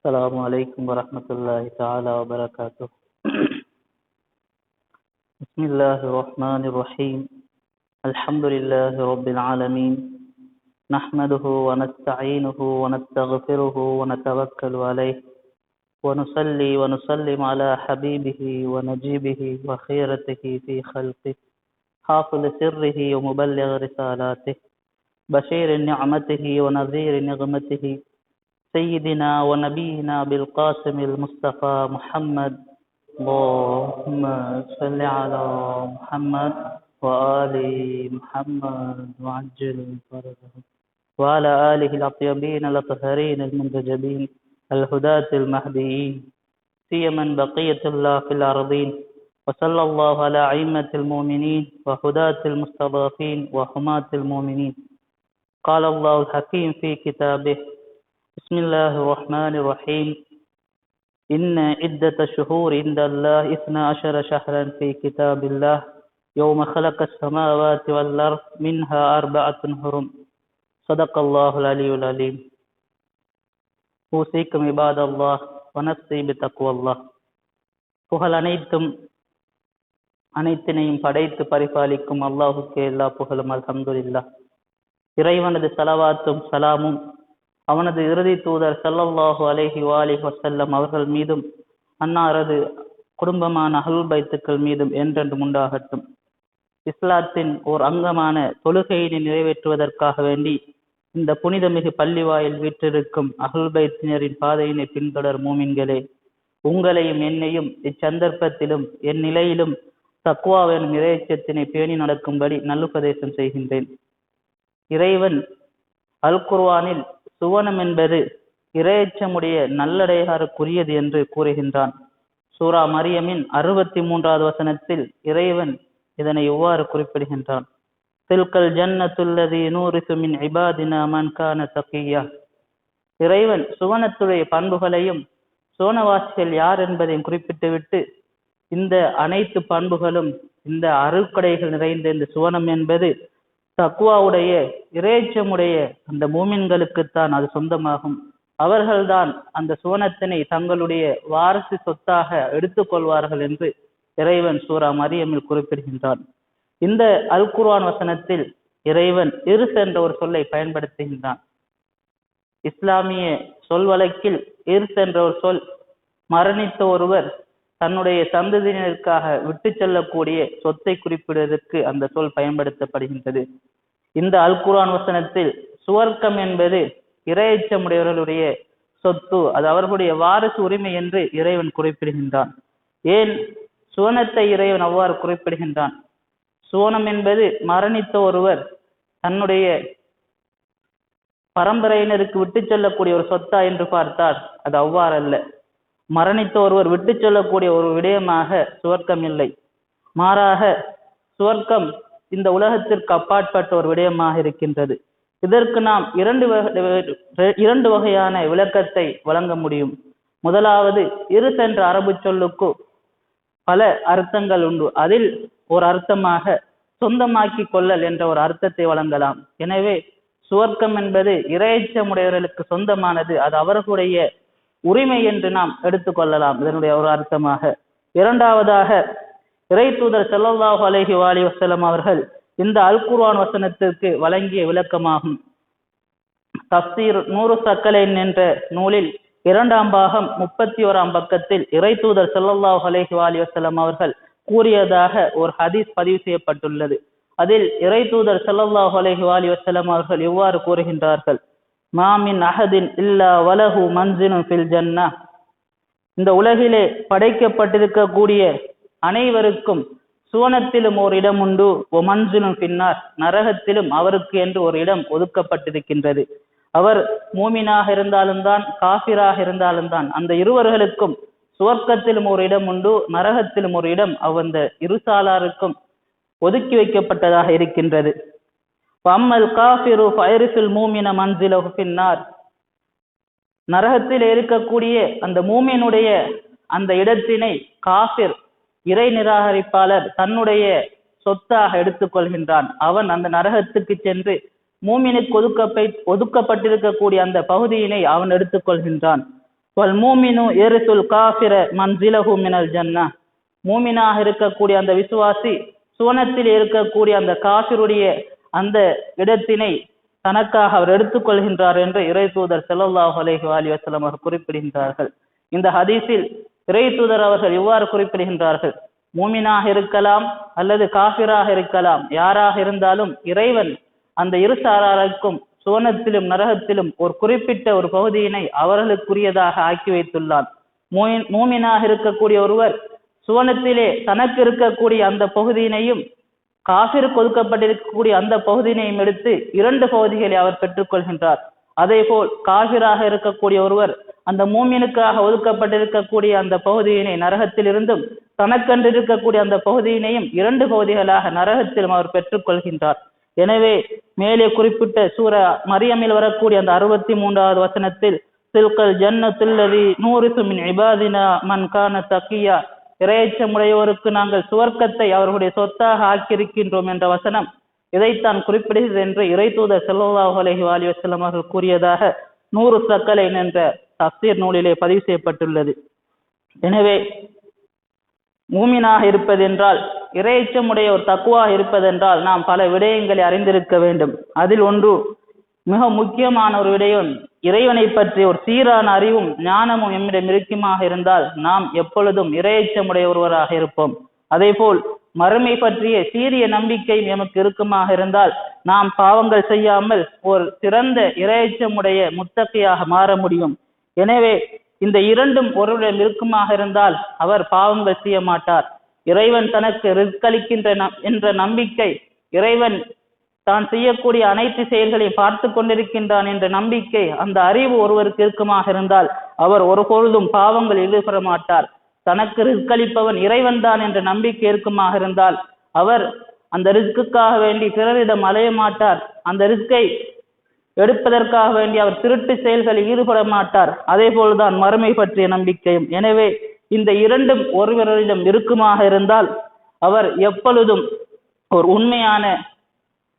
السلام عليكم ورحمة الله تعالى وبركاته. بسم الله الرحمن الرحيم. الحمد لله رب العالمين، نحمده ونستعينه ونستغفره ونتوكل عليه، ونصلي ونسلم على حبيبه ونجيبه وخيرته في خلقه، حافظ سره ومبلغ رسالاته، بشير نعمته ونذير نغمته، سيدنا ونبينا بالقاسم المصطفى محمد. اللهم صل على محمد وآل محمد وعجل فرجه، وعلى آله الأطيبين الأطهرين المنتجبين الهداة المهديين، سيما بقية الله في الأرضين. وصلى الله على أئمة المؤمنين وهداة المستضعفين وحماة المؤمنين. قال الله الحكيم في كتابه: بسم الله الرحمن الرحيم. إن عدة الشهور عند الله 12 شهرا في كتاب الله يوم خلق السماوات والأرض منها 4 حرم. صدق الله العلي العليم. أوصيكم عباد الله ونفسي بتقوى الله. புகழ் அனைத்தினையும் படைத்து பரிபாலிக்கும் அல்லாஹுக்கே எல்லா புகழும். அல்ஹம்துலில்லாஹ். இறைவனது ஸலவாத்தும் சலாமும் அவனது இறுதி தூதர் ஸல்லல்லாஹு அலைஹி வஆலிஹி வஸல்லம் அவர்கள் மீதும் அன்னாரது குடும்பமான அஹ்லுல் பைத்துக்கள் மீதும் என்றென்றும் உண்டாகட்டும். இஸ்லாத்தின் ஓர் அங்கமான தொழுகையினை நிறைவேற்றுவதற்காக வேண்டி இந்த புனிதமிகு பள்ளிவாயில் வீற்றிருக்கும் அஹ்லுல் பைத்தினரின் பாதையினை பின்தொடர் மூமின்களே, உங்களையும் என்னையும் இச்சந்தர்ப்பத்திலும் என் நிலையிலும் தக்வாவின் இறையச்சத்தினை பேணி நடக்கும்படி நல்லுபதேசம் செய்கின்றேன். இறைவன் அல் குர்ஆனில் சுவனம் என்பது இறையச்சமுடைய நல்லடையாருக்குரியது என்று கூறுகின்றான். சூரா மரியமின் 63வது வசனத்தில் இறைவன் இதனை இவ்வாறு குறிப்பிடுகின்றான்: தில்கல் ஜன்னத்துல்லதி நூரிசு மின் இபாதினா மன் கான தக்கியா. இறைவன் சுவனத்துடைய பண்புகளையும் சுவனவாசிகள் யார் என்பதையும் குறிப்பிட்டுவிட்டு, இந்த அனைத்து பண்புகளும், இந்த அருட்கொடைகள் நிறைந்த இந்த சுவனம் என்பது தக்வாவுடைய இறையச்சமுடைய அந்த மூமின்களுக்குத்தான் அது சொந்தமாகும். அவர்கள்தான் அந்த சுவனத்தினை தங்களுடைய வாரிசு சொத்தாக எடுத்துக்கொள்வார்கள் என்று இறைவன் சூரா மரியமில் குறிப்பிடுகின்றான். இந்த அல் குர்ஆன் வசனத்தில் இறைவன் இர்ஸ் என்ற ஒரு சொல்லை பயன்படுத்துகின்றான். இஸ்லாமிய சொல் வழக்கில் இர்ஸ் என்ற ஒரு சொல் மரணித்த ஒருவர் தன்னுடைய சந்ததியினருக்காக விட்டு செல்லக்கூடிய சொத்தை குறிப்பிடுவதற்கு அந்த சொல் பயன்படுத்தப்படுகின்றது. இந்த அல் குர்ஆன் வசனத்தில் சுவர்க்கம் என்பது இறையச்சமுடையவர்களுடைய சொத்து, அது அவர்களுடைய வாரிசு உரிமை என்று இறைவன் குறிப்பிடுகின்றான். ஏன் சுவனத்தை இறைவன் அவ்வாறு குறிப்பிடுகின்றான்? சுவனம் என்பது மரணித்த ஒருவர் தன்னுடைய பரம்பரையினருக்கு விட்டு செல்லக்கூடிய ஒரு சொத்தா என்று பார்த்தால் அது அவ்வாறு அல்ல. மரணித்த ஒருவர் விட்டு செல்லக்கூடிய ஒரு விடயமாக சுவர்க்கம் இல்லை. மாறாக சுவர்க்கம் இந்த உலகத்திற்கு அப்பாற்பட்ட ஒரு விடயமாக இருக்கின்றது. இதற்கு நாம் இரண்டு வகையான விளக்கத்தை வழங்க முடியும். முதலாவது, இர்ஸ் என்ற அரபு சொல்லுக்கு பல அர்த்தங்கள் உண்டு. அதில் ஒரு அர்த்தமாக சொந்தமாக்கி கொள்ளல் என்ற ஒரு அர்த்தத்தை வழங்கலாம். எனவே சுவர்க்கம் என்பது இறையச்சமுடையவர்களுக்கு சொந்தமானது, அது அவர்களுடைய உரிமை என்று நாம் எடுத்துக்கொள்ளலாம் இதனுடைய ஒரு அர்த்தமாக. இரண்டாவதாக, இறை தூதர் ஸல்லல்லாஹு அலைஹி வஸல்லம் அவர்கள் இந்த அல் குர்ஆன் வசனத்திற்கு வழங்கிய விளக்கமாகும். தஃப்சீர் நூறு சக்கலைன் என்ற நூலில் 2ஆம் பாகம் 31ஆம் பக்கத்தில் இறை தூதர் ஸல்லல்லாஹு அலைஹி வஸல்லம் அவர்கள் கூறியதாக ஒரு ஹதீஸ் பதிவு செய்யப்பட்டுள்ளது. அதில் இறை தூதர் ஸல்லல்லாஹு அலைஹி வஸல்லம் அவர்கள் இவ்வாறு கூறுகின்றார்கள்: மாமின் அஹதின் இல்லா வலஹு மன்சிலுன் ஃபில் ஜன்னா. இந்த உலகிலே படைக்கப்பட்டிருக்கக்கூடிய அனைவருக்கும் சுவனத்திலும் ஒரு இடம் உண்டு, ஒ மன்சிலுன் ஃபின்னார், நரகத்திலும் அவருக்கு என்று ஒரு இடம் ஒதுக்கப்பட்டிருக்கின்றது. அவர் மூமினாக இருந்தாலும் தான், காஃபிராக இருந்தாலும் தான், அந்த இருவர்களுக்கும் சுவர்க்கத்திலும் ஒரு இடம் உண்டு, நரகத்திலும் ஒரு இடம் அந்த இருசாலாருக்கும் ஒதுக்கி வைக்கப்பட்டதாக இருக்கின்றது. அம்மல் காஃபிரு ஃபயரிஃபில் மூமின மன்சிலஹு ஃபின்னார். நரகத்தில் இருக்கக்கூடிய அந்த மூமினுடைய அந்த இடத்தினை காஃபிர், இறை நிராகரிப்பாளர், தன்னுடைய சொத்தாக எடுத்துக்கொள்கின்றான். அவன் அந்த நரகத்துக்கு சென்று மூமினுக்கு ஒதுக்கப்பட்டிருக்கக்கூடிய அந்த பகுதியினை அவன் எடுத்துக்கொள்கின்றான். வல் மூமினு எரிசுல் காஃபிர மன்சிலஹு மினல் ஜன்னா, மூமினாக இருக்கக்கூடிய அந்த விசுவாசி சுவனத்தில் இருக்கக்கூடிய அந்த காஃபிருடைய அந்த இடத்தினை தனக்காக அவர் எடுத்துக்கொள்கின்றார் என்று இறை தூதர் ஸல்லல்லாஹு அலைஹி வஸல்லம் அவர்கள் குறிப்பிடுகின்றார்கள். இந்த ஹதீஸில் இறை தூதர் அவர்கள் இவ்வாறு குறிப்பிடுகின்றார்கள், மூமினாக இருக்கலாம் அல்லது காஃபிராக இருக்கலாம், யாராக இருந்தாலும் இறைவன் அந்த இரு சாராருக்கும் சுவனத்திலும் நரகத்திலும் ஒரு குறிப்பிட்ட ஒரு பகுதியினை அவர்களுக்குரியதாக ஆக்கி வைத்துள்ளான். மூமினாக இருக்கக்கூடிய ஒருவர் சுவனத்திலே தனக்கு இருக்கக்கூடிய அந்த பகுதியினையும் காஃபிருக்கு ஒதுக்கப்பட்டிருக்கக்கூடிய அந்த பகுதியினையும் எடுத்து 2 பகுதிகளை அவர் பெற்றுக்கொள்கின்றார். அதே போல் காஃபிராக இருக்கக்கூடிய ஒருவர் அந்த மூமினுக்காக ஒதுக்கப்பட்டிருக்கக்கூடிய அந்த பகுதியினை நரகத்தில் இருந்தும் தனக்கென்று இருக்கக்கூடிய அந்த பகுதியினையும் 2 பகுதிகளாக நரகத்திலும் அவர் பெற்றுக்கொள்கின்றார். எனவே மேலே குறிப்பிட்ட சூரா மரியமில் வரக்கூடிய அந்த 63வது வசனத்தில் தில்கல் ஜன்னத்துல்லதி நூரிசு மின் இபாதினா மன் கான தக்கியா, இறையச்சமுடையோருக்கு நாங்கள் சுவர்க்கத்தை அவர்களுடைய சொத்தாக ஆக்கியிருக்கின்றோம் என்ற வசனம் இதைத்தான் குறிப்பிடுகிறது என்று இறை தூதர் ஸல்லல்லாஹு அலைஹி வஸல்லம் அவர்கள் கூறியதாக 100 சக்கலைன் என்ற தஃசீர் நூலிலே பதிவு செய்யப்பட்டுள்ளது. எனவே மூமினாக இருப்பதென்றால், இறையச்சமுடைய ஒரு தக்குவா இருப்பதென்றால் நாம் பல விடயங்களை அறிந்திருக்க வேண்டும். அதில் ஒன்று, மிக முக்கியமான ஒரு விடயம், இறைவனை பற்றி ஒரு சீரான அறிவும் ஞானமும் எம்மிடம் இருக்குமாக இருந்தால் நாம் எப்பொழுதும் இறையச்சமுடைய ஒருவராக இருப்போம். அதே போல் மறுமை பற்றிய சீரிய நம்பிக்கையும் எமக்கு இருக்குமாக இருந்தால் நாம் பாவங்கள் செய்யாமல் ஒரு சிறந்த இறையச்சமுடைய முத்தகையாக மாற முடியும். எனவே இந்த 2ம் ஒருவரிடம் இருக்குமாக இருந்தால் அவர் பாவங்கள் செய்ய மாட்டார். இறைவன் தனக்கு ரிஸ்க் அளிக்கின்ற என்ற நம்பிக்கை, இறைவன் தான் செய்யக்கூடிய அனைத்து செயல்களையும் பார்த்து கொண்டிருக்கின்றான் என்ற நம்பிக்கை, அந்த அறிவு ஒருவருக்கு இருக்குமாக இருந்தால் அவர் ஒருபொழுதும் பாவங்கள் ஈடுபட மாட்டார். தனக்கு ரிஸ்க் அளிப்பவன் இறைவன் தான் என்ற நம்பிக்கை இருக்குமாக இருந்தால் அவர் அந்த ரிஸ்க்குக்காக வேண்டி பிறரிடம் அலைய மாட்டார். அந்த ரிஸ்கை எடுப்பதற்காக வேண்டி அவர் திருட்டு செயல்களில் ஈடுபட மாட்டார். அதே போல்தான் மறுமை பற்றிய நம்பிக்கையும். எனவே இந்த 2ம் ஒருவரிடம் இருக்குமாக இருந்தால் அவர் எப்பொழுதும் ஒரு உண்மையான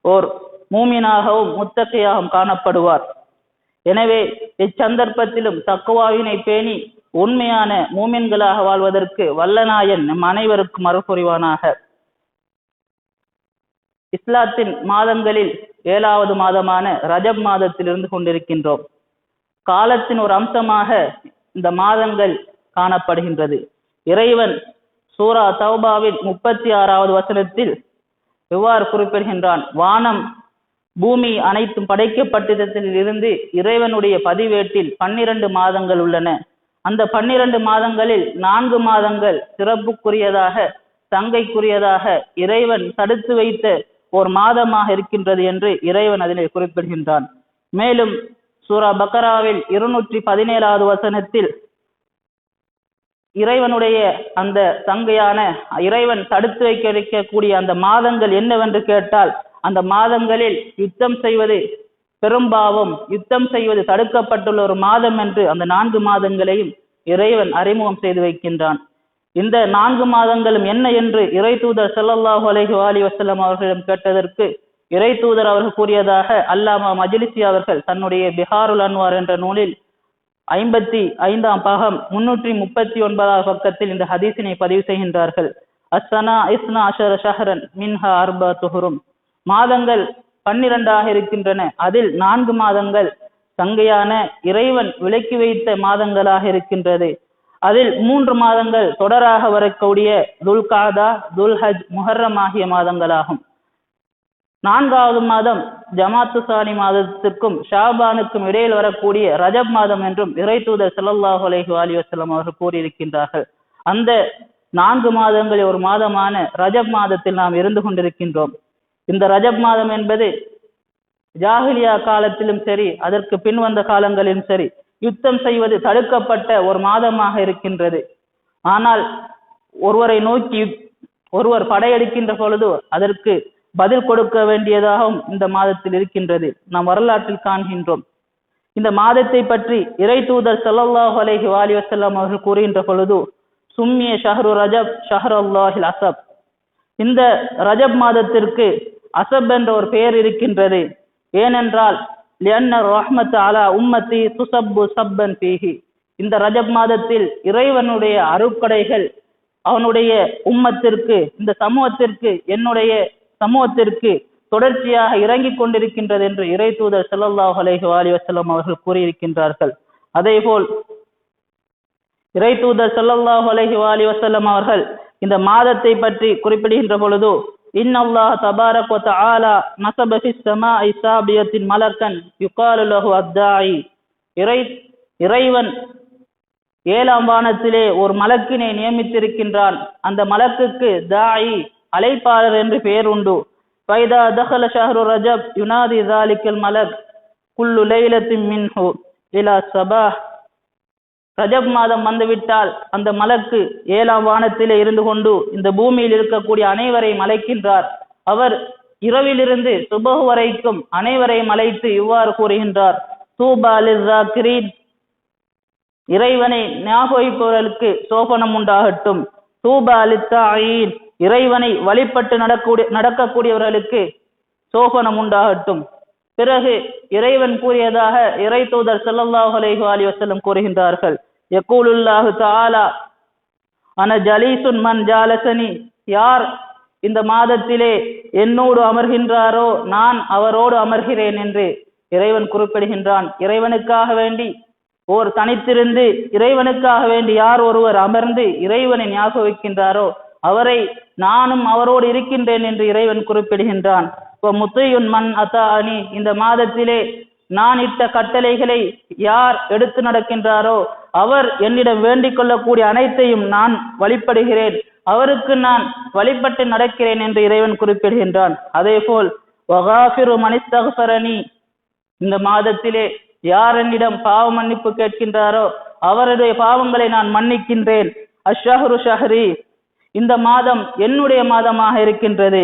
ஓர் மூமினாகவும் முத்தகையாகவும் காணப்படுவார். எனவே இச்சந்தர்ப்பத்திலும் தக்குவாவினை பேணி உண்மையான மூமின்களாக வாழ்வதற்கு வல்லநாயன் நம் அனைவருக்கும் அருள் புரிவானாக. இஸ்லாத்தின் மாதங்களில் 7வது மாதமான ரஜப் மாதத்தில் இருந்து கொண்டிருக்கின்றோம். காலத்தின் ஒரு அம்சமாக இந்த மாதங்கள் காணப்படுகின்றது. இறைவன் சூரா தௌபாவின் 36வது வசனத்தில் எவ்வாறு குறிப்பிடுகின்றான், வானம் பூமி அனைத்தும் படைக்கப்பட்டதில் இருந்து இறைவனுடைய பதிவேட்டில் 12 மாதங்கள் உள்ளன. அந்த 12 மாதங்களில் 4 மாதங்கள் சிறப்புக்குரியதாக தங்கைக்குரியதாக இறைவன் தடுத்து வைத்த ஒரு மாதமாக இருக்கின்றது என்று இறைவன் அதிலே குறிப்பிடுகின்றான். மேலும் சூரா பக்கராவில் 217வது வசனத்தில் இறைவனுடைய அந்த தங்கையான இறைவன் தடுத்து வைக்க இருக்கக்கூடிய அந்த மாதங்கள் என்னவென்று கேட்டால், அந்த மாதங்களில் யுத்தம் செய்வது பெரும்பாவம், யுத்தம் செய்வது தடுக்கப்பட்டுள்ள ஒரு மாதம் என்று அந்த 4 மாதங்களையும் இறைவன் அறிமுகம் செய்து வைக்கின்றான். இந்த 4 மாதங்களும் என்ன என்று இறை தூதர் ஸல்லல்லாஹு அலைஹி வஸல்லம் அவர்களிடம் கேட்டதற்கு இறை தூதர் அவர்கள் கூறியதாக அல்லாமா மஜ்லிசி அவர்கள் தன்னுடைய பிஹாருல் அன்வார் என்ற நூலில் 55ஆம் பாகம் 339வது பக்கத்தில் இந்த ஹதீஸினை பதிவு செய்கின்றார்கள். அஸ்ஸனா இஸ்னா அஷர ஷஹரன் மின்ஹா அர்பஅத்து ஹுரும், மாதங்கள் 12ஆக இருக்கின்றன. அதில் 4 மாதங்கள் தங்கையான இறைவன் விலக்கி வைத்த மாதங்களாக இருக்கின்றது. அதில் 3 மாதங்கள் தொடராக வரக்கூடிய துல்காதா, துல்ஹஜ், முஹர்ரம் ஆகிய மாதங்களாகும். 4வது மாதம் ஜமாத்து சானி மாதத்திற்கும் ஷாபானுக்கும் இடையில் வரக்கூடிய ரஜப் மாதம் என்றும் இறை தூதர் ஸல்லல்லாஹு அலைஹி வஸல்லம் அவர்கள் கூறியிருக்கின்றார்கள். அந்த 4 மாதங்களில் ஒரு மாதமான ரஜப் மாதத்தில் நாம் இருந்து கொண்டிருக்கின்றோம். இந்த ரஜப் மாதம் என்பது ஜாஹிலியா காலத்திலும் சரி, அதற்கு பின் வந்த காலங்களிலும் சரி, யுத்தம் செய்வது தடுக்கப்பட்ட ஒரு மாதமாக இருக்கின்றது. ஆனால் ஒருவரை நோக்கி ஒருவர் படையெடுக்கின்ற பொழுது அதற்கு பதில் கொடுக்க வேண்டியதாகவும் இந்த மாதத்தில் இருக்கின்றது. நாம் வரலாற்றில் காண்கின்றோம். இந்த மாதத்தை பற்றி இறை தூதர் ஸல்லல்லாஹு அலைஹி வஸல்லம் அவர்கள் கூறுகின்ற பொழுது, சும்மிய ஷஹ்ரு ரஜப் ஷஹ்ருல்லாஹில் அஸப், இந்த ரஜப் மாதத்திற்கு அசப் என்ற ஒரு பெயர் இருக்கின்றது. ஏனென்றால் லிஅன்ன ரஹ்மத் அலா உம்மத்தி துஸப்பு சப்பன் ஃபீஹி, இந்த ரஜப் மாதத்தில் இறைவனுடைய அருட்கொடைகள் அவனுடைய உம்மத்திற்கு, இந்த சமூகத்திற்கு, என்னுடைய சமூகத்திற்கு தொடர்ச்சியாக இறங்கிக் கொண்டிருக்கின்றது என்று இறை தூதர் ஸல்லல்லாஹு அலைஹி வஸல்லம் அவர்கள் கூறியிருக்கின்றார்கள். அதேபோல் இறை தூதர் ஸல்லல்லாஹு அலைஹி வஸல்லம் அவர்கள் இந்த மாதத்தை பற்றி குறிப்பிடுகின்ற பொழுது, இன்னல்லாஹ் தபாரக் வ தஆலா நஸப ஃபிஸ் ஸமாஇ ஸாபியத்தின் மலக்கன் யுகாலு லஹு அத்தாயி. இறைவன் 7ஆம் வானத்திலே ஒரு மலக்கினை நியமித்திருக்கின்றான். அந்த மலக்குக்கு தாயி, அழைப்பாளர் என்று பெயர் உண்டு. ஃபைதா தஹல ஷஹ்ரு ரஜப் யுனாதி ஸாலிகல் மலக் குல்லு லைலத்தின் மின்ஹு இலா ஸபாஹ். ரஜப் மாதம் வந்துவிட்டால் அந்த மலக்கு 7ஆம் வானத்திலே இருந்து கொண்டு இந்த பூமியில் இருக்கக்கூடிய அனைவரையும் அழைக்கின்றார். அவர் இரவிலிருந்து சுபஹ் வரைக்கும் அனைவரையும் அழைத்து இவ்வாறு கூறுகின்றார், தூபா லிஸ்ஸாகிரீன், இறைவனை ஞாபகிப்பவர்களுக்கு சோபனம் உண்டாகட்டும். தூபா லித்தாயின், இறைவனை வழிபட்டு நடக்கக்கூடியவர்களுக்கு சோபனம் உண்டாகட்டும். பிறகு இறைவன் கூறியதாக இறை தூதர் ஸல்லல்லாஹு அலைஹி வஸல்லம் கூறுகின்றார்கள், யகூலுல்லாஹு தஆலா அன ஜலீசுன் மன் ஜாலசனி, யார் இந்த மாதத்திலே என்னோடு அமர்கின்றாரோ நான் அவரோடு அமர்கிறேன் என்று இறைவன் குறிப்பிடுகின்றான். இறைவனுக்காக வேண்டி ஓர் தனித்திருந்து இறைவனுக்காக வேண்டி யார் ஒருவர் அமர்ந்து இறைவனை ஞாபகிக்கின்றாரோ அவரை நானும் அவரோடு இருக்கின்றேன் என்று இறைவன் குறிப்பிடுகின்றான். முத்தையுன் மன் அத்தானி, இந்த மாதத்திலே நான் இட்ட கட்டளைகளை யார் எடுத்து நடக்கின்றாரோ அவர் என்னிடம் வேண்டிக் கொள்ளக்கூடிய அனைத்தையும் நான் வழிபடுகிறேன், அவருக்கு நான் வழிபட்டு நடக்கிறேன் என்று இறைவன் குறிப்பிடுகின்றான். அதே போல் வகாஃபிரு மனிஸ்தக்ஃபரனி, இந்த மாதத்திலே யார் என்னிடம் பாவ மன்னிப்பு கேட்கின்றாரோ அவருடைய பாவங்களை நான் மன்னிக்கின்றேன். அஷ்ஷஹ்ரு ஷஹ்ரி, இந்த மாதம் என்னுடைய மாதமாக இருக்கின்றது.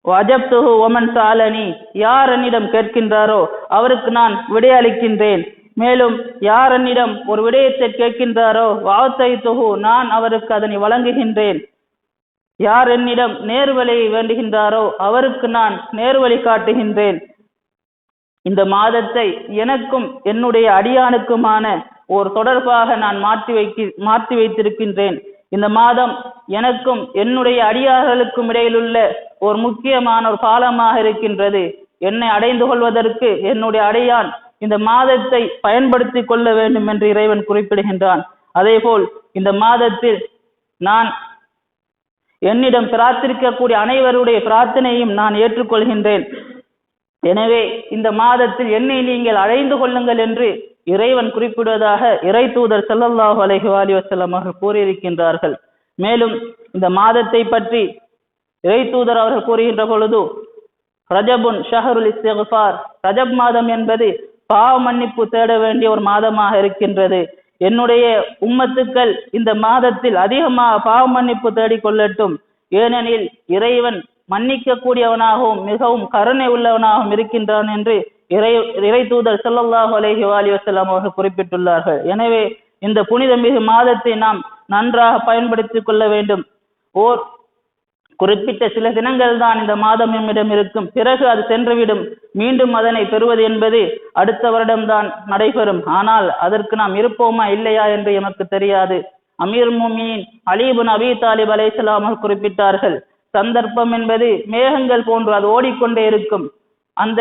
வஜப்துஹு வமன் சாலனி, யார் என்னிடம் கேட்கின்றாரோ அவருக்கு நான் விடையளிக்கின்றேன். மேலும் யார் என்னிடம் ஒரு விடயத்தை கேட்கின்றாரோ வாத்தைத்துஹு, நான் அவருக்கு அதனை வழங்குகின்றேன். யார் என்னிடம் நேர்வழியை வேண்டுகின்றாரோ அவருக்கு நான் நேர்வழி காட்டுகின்றேன். இந்த மாதத்தை எனக்கும் என்னுடைய அடியானுக்குமான ஒரு தொடர்பாக நான் மாற்றி வைத்திருக்கின்றேன். இந்த மாதம் எனக்கும் என்னுடைய அடியார்களுக்கும் இடையிலுள்ள ஒரு முக்கியமான ஒரு பாலமாக இருக்கின்றது. என்னை அடைந்து கொள்வதற்கு என்னுடைய அடியான் இந்த மாதத்தை பயன்படுத்தி கொள்ள வேண்டும் என்று இறைவன் குறிப்பிடுகின்றான். அதே போல் இந்த மாதத்தில் நான் என்னிடம் பிரார்த்திக்கக்கூடிய அனைவருடைய பிரார்த்தனையும் நான் ஏற்றுக்கொள்கின்றேன். எனவே இந்த மாதத்தில் என்னை நீங்கள் அடைந்து கொள்ளுங்கள் என்று இறைவன் குறிப்பிடுவதாக இறை தூதர் ஸல்லல்லாஹு அலைஹி வஸல்லம் அவர்கள் கூறியிருக்கின்றார்கள். மேலும் இந்த மாதத்தை பற்றி இறை தூதர் அவர்கள் கூறுகின்ற பொழுது, ரஜபுன் ஷஹருல் இஸ்திக்ஃபார், ரஜப் மாதம் என்பது பாவ மன்னிப்பு தேட வேண்டிய ஒரு மாதமாக இருக்கின்றது. என்னுடைய உம்மத்துக்கள் இந்த மாதத்தில் அதிகமாக பாவ மன்னிப்பு தேடிக்கொள்ளட்டும். ஏனெனில் இறைவன் மன்னிக்க கூடியவனாகவும் மிகவும் கருணை உள்ளவனாகவும் இருக்கின்றான் என்று இறை தூதர் ஸல்லல்லாஹு அலைஹி வஸல்லம் அவர்கள் குறிப்பிட்டுள்ளார்கள். எனவே இந்த புனித மிகு மாதத்தை நாம் நன்றாக பயன்படுத்திக் கொள்ள வேண்டும். ஓர் குறிப்பிட்ட சில தினங்கள் தான் இந்த மாதம் நம்மிடம் இருக்கும், பிறகு அது சென்றுவிடும். மீண்டும் அதனை பெறுவது என்பது அடுத்த வருடம்தான் நடைபெறும். ஆனால் அதற்கு நாம் இருப்போமா இல்லையா என்று எமக்கு தெரியாது. அமீர் முஃமினீன் அலி இப்னு அபீ தாலிப் அலைஹிஸ்ஸலாம் அவர்கள் குறிப்பிட்டார்கள், சந்தர்ப்பம் என்பது மேகங்கள் போன்று அது ஓடிக்கொண்டே இருக்கும். அந்த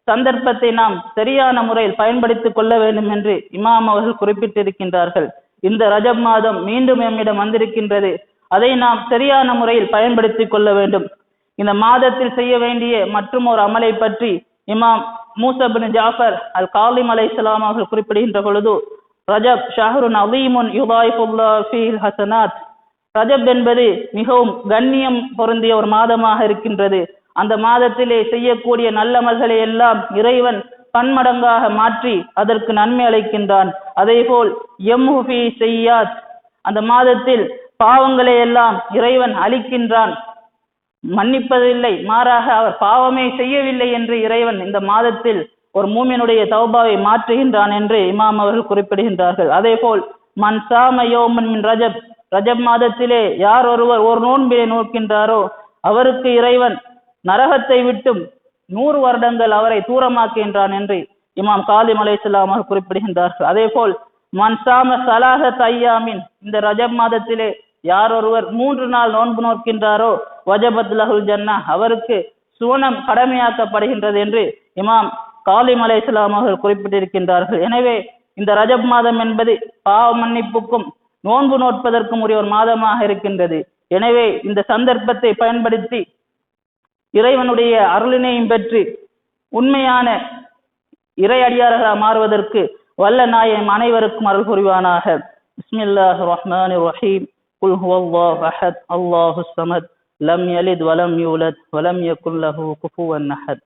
சந்தர்ப்பத்தை நாம் சரியான முறையில் பயன்படுத்திக் கொள்ள வேண்டும் என்று இமாம் அவர்கள் குறிப்பிட்டிருக்கின்றார்கள். இந்த ரஜப் மாதம் மீண்டும் நம்மிடம் வந்திருக்கின்றது, அதை நாம் சரியான முறையில் பயன்படுத்திக் கொள்ள வேண்டும். இந்த மாதத்தில் செய்ய வேண்டிய மற்றும் ஒரு அமலை பற்றி இமாம் மூஸா இப்னு ஜாஃபர் அல் காலிம் அலைஹிஸ்ஸலாம் அவர்கள் குறிப்பிடுகின்ற பொழுது, ரஜப் ஷஹ்ருன் அஸீமுன் யுதாயிஃபுல்லாஹு ஃபீஹில் ஹஸனாத், ரஜப் என்பது மிகவும் கண்ணியம் பொருந்திய ஒரு மாதமாக இருக்கின்றது. அந்த மாதத்திலே செய்யக்கூடிய நல்லமல்களை எல்லாம் இறைவன் பன்மடங்காக மாற்றி அதற்கு நன்மை அளிக்கின்றான். அதே போல் யம்ஹு ஃபீ ஸய்யாத், அந்த மாதத்தில் பாவங்களை எல்லாம் இறைவன் அளிக்கின்றான், மன்னிப்பதில்லை, மாறாக அவர் பாவமே செய்யவில்லை என்று இறைவன் இந்த மாதத்தில் ஒரு மூமினுடைய தௌபாவை மாற்றுகின்றான் என்று இமாம் அவர்கள் குறிப்பிடுகின்றார்கள். அதே போல் மன் சாம யௌமன் மின் ரஜப், ரஜப் மாதத்திலே யார் ஒருவர் ஒரு நோன்பினை நோக்கின்றாரோ அவருக்கு இறைவன் நரகத்தை விட்டும் 100 வருடங்கள் அவரை தூரமாக்குகின்றான் என்று இமாம் காலிம் அலைஹிஸ்ஸலாம் அவர்கள் குறிப்பிடுகின்றார்கள். அதே போல் மன்சாம சலாஹ தையாமின், இந்த ரஜப் மாதத்திலே யார் ஒருவர் 3 நாள் நோன்பு நோக்கின்றாரோ வஜபத் லஹுல் ஜன்னா, அவருக்கு சுவனம் கடமையாக்கப்படுகின்றது என்று இமாம் காலிம் அலைஹிஸ்ஸலாம் அவர்கள் குறிப்பிட்டிருக்கின்றார்கள். எனவே இந்த ரஜப் மாதம் என்பது பாவ மன்னிப்புக்கும் நோன்பு நோட்பதற்கும் உரிய ஒரு மாதமாக இருக்கின்றது. எனவே இந்த சந்தர்ப்பத்தை பயன்படுத்தி இறைவனுடைய அருளினையும் பெற்று உண்மையான இறை அடியார்களாக மாறுவதற்கு வல்ல நாயகம் அனைவருக்கும் அருள் புரிவானாக. பிஸ்மில்லாஹிர் ரஹ்மானிர் ரஹீம். குல் ஹுவல்லாஹு அஹத் அல்லாஹுஸ் ஸமத் லம் யலித் வலம் யூலத் வலம் யகுல் லஹு குஃபுவன் அஹத்.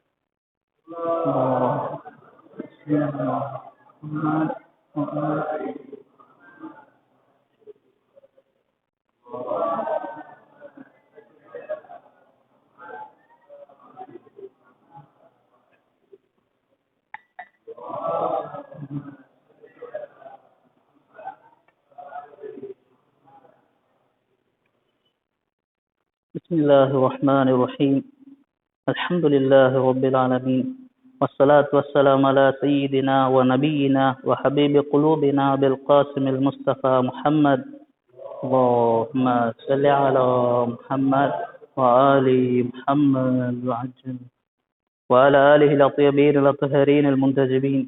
بسم الله الرحمن الرحيم. الحمد لله رب العالمين، والصلاة والسلام على سيدنا ونبينا وحبيب قلوبنا بالقاسم المصطفى محمد. اللهم صل على محمد وآل محمد وعلى آله الطيبين الطاهرين المنتجبين،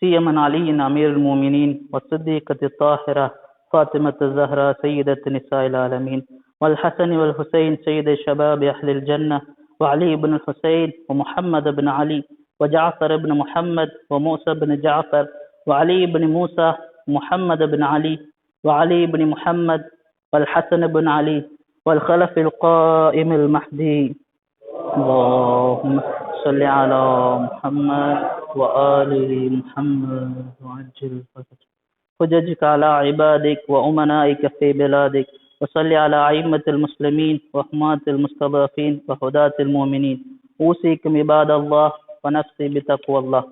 سيما علي أمير المؤمنين والصديقة الطاهرة فاطمة الزهراء سيدة نساء العالمين، والحسن والحسين سيد الشباب أهل الجنة، وعلي بن الحسين ومحمد بن علي وجعفر بن محمد وموسى بن جعفر وعلي بن موسى ومحمد بن علي وعلي بن محمد والحسن بن علي والخلف القائم المهدي. اللهم صل على محمد وآل محمد وعجل حججك على عبادك وأمنائك في بلادك، وصل على أئمة المسلمين وحماة المستضعفين وهداة المؤمنين. أوصيكم عباد الله ونفسي بتقوى الله.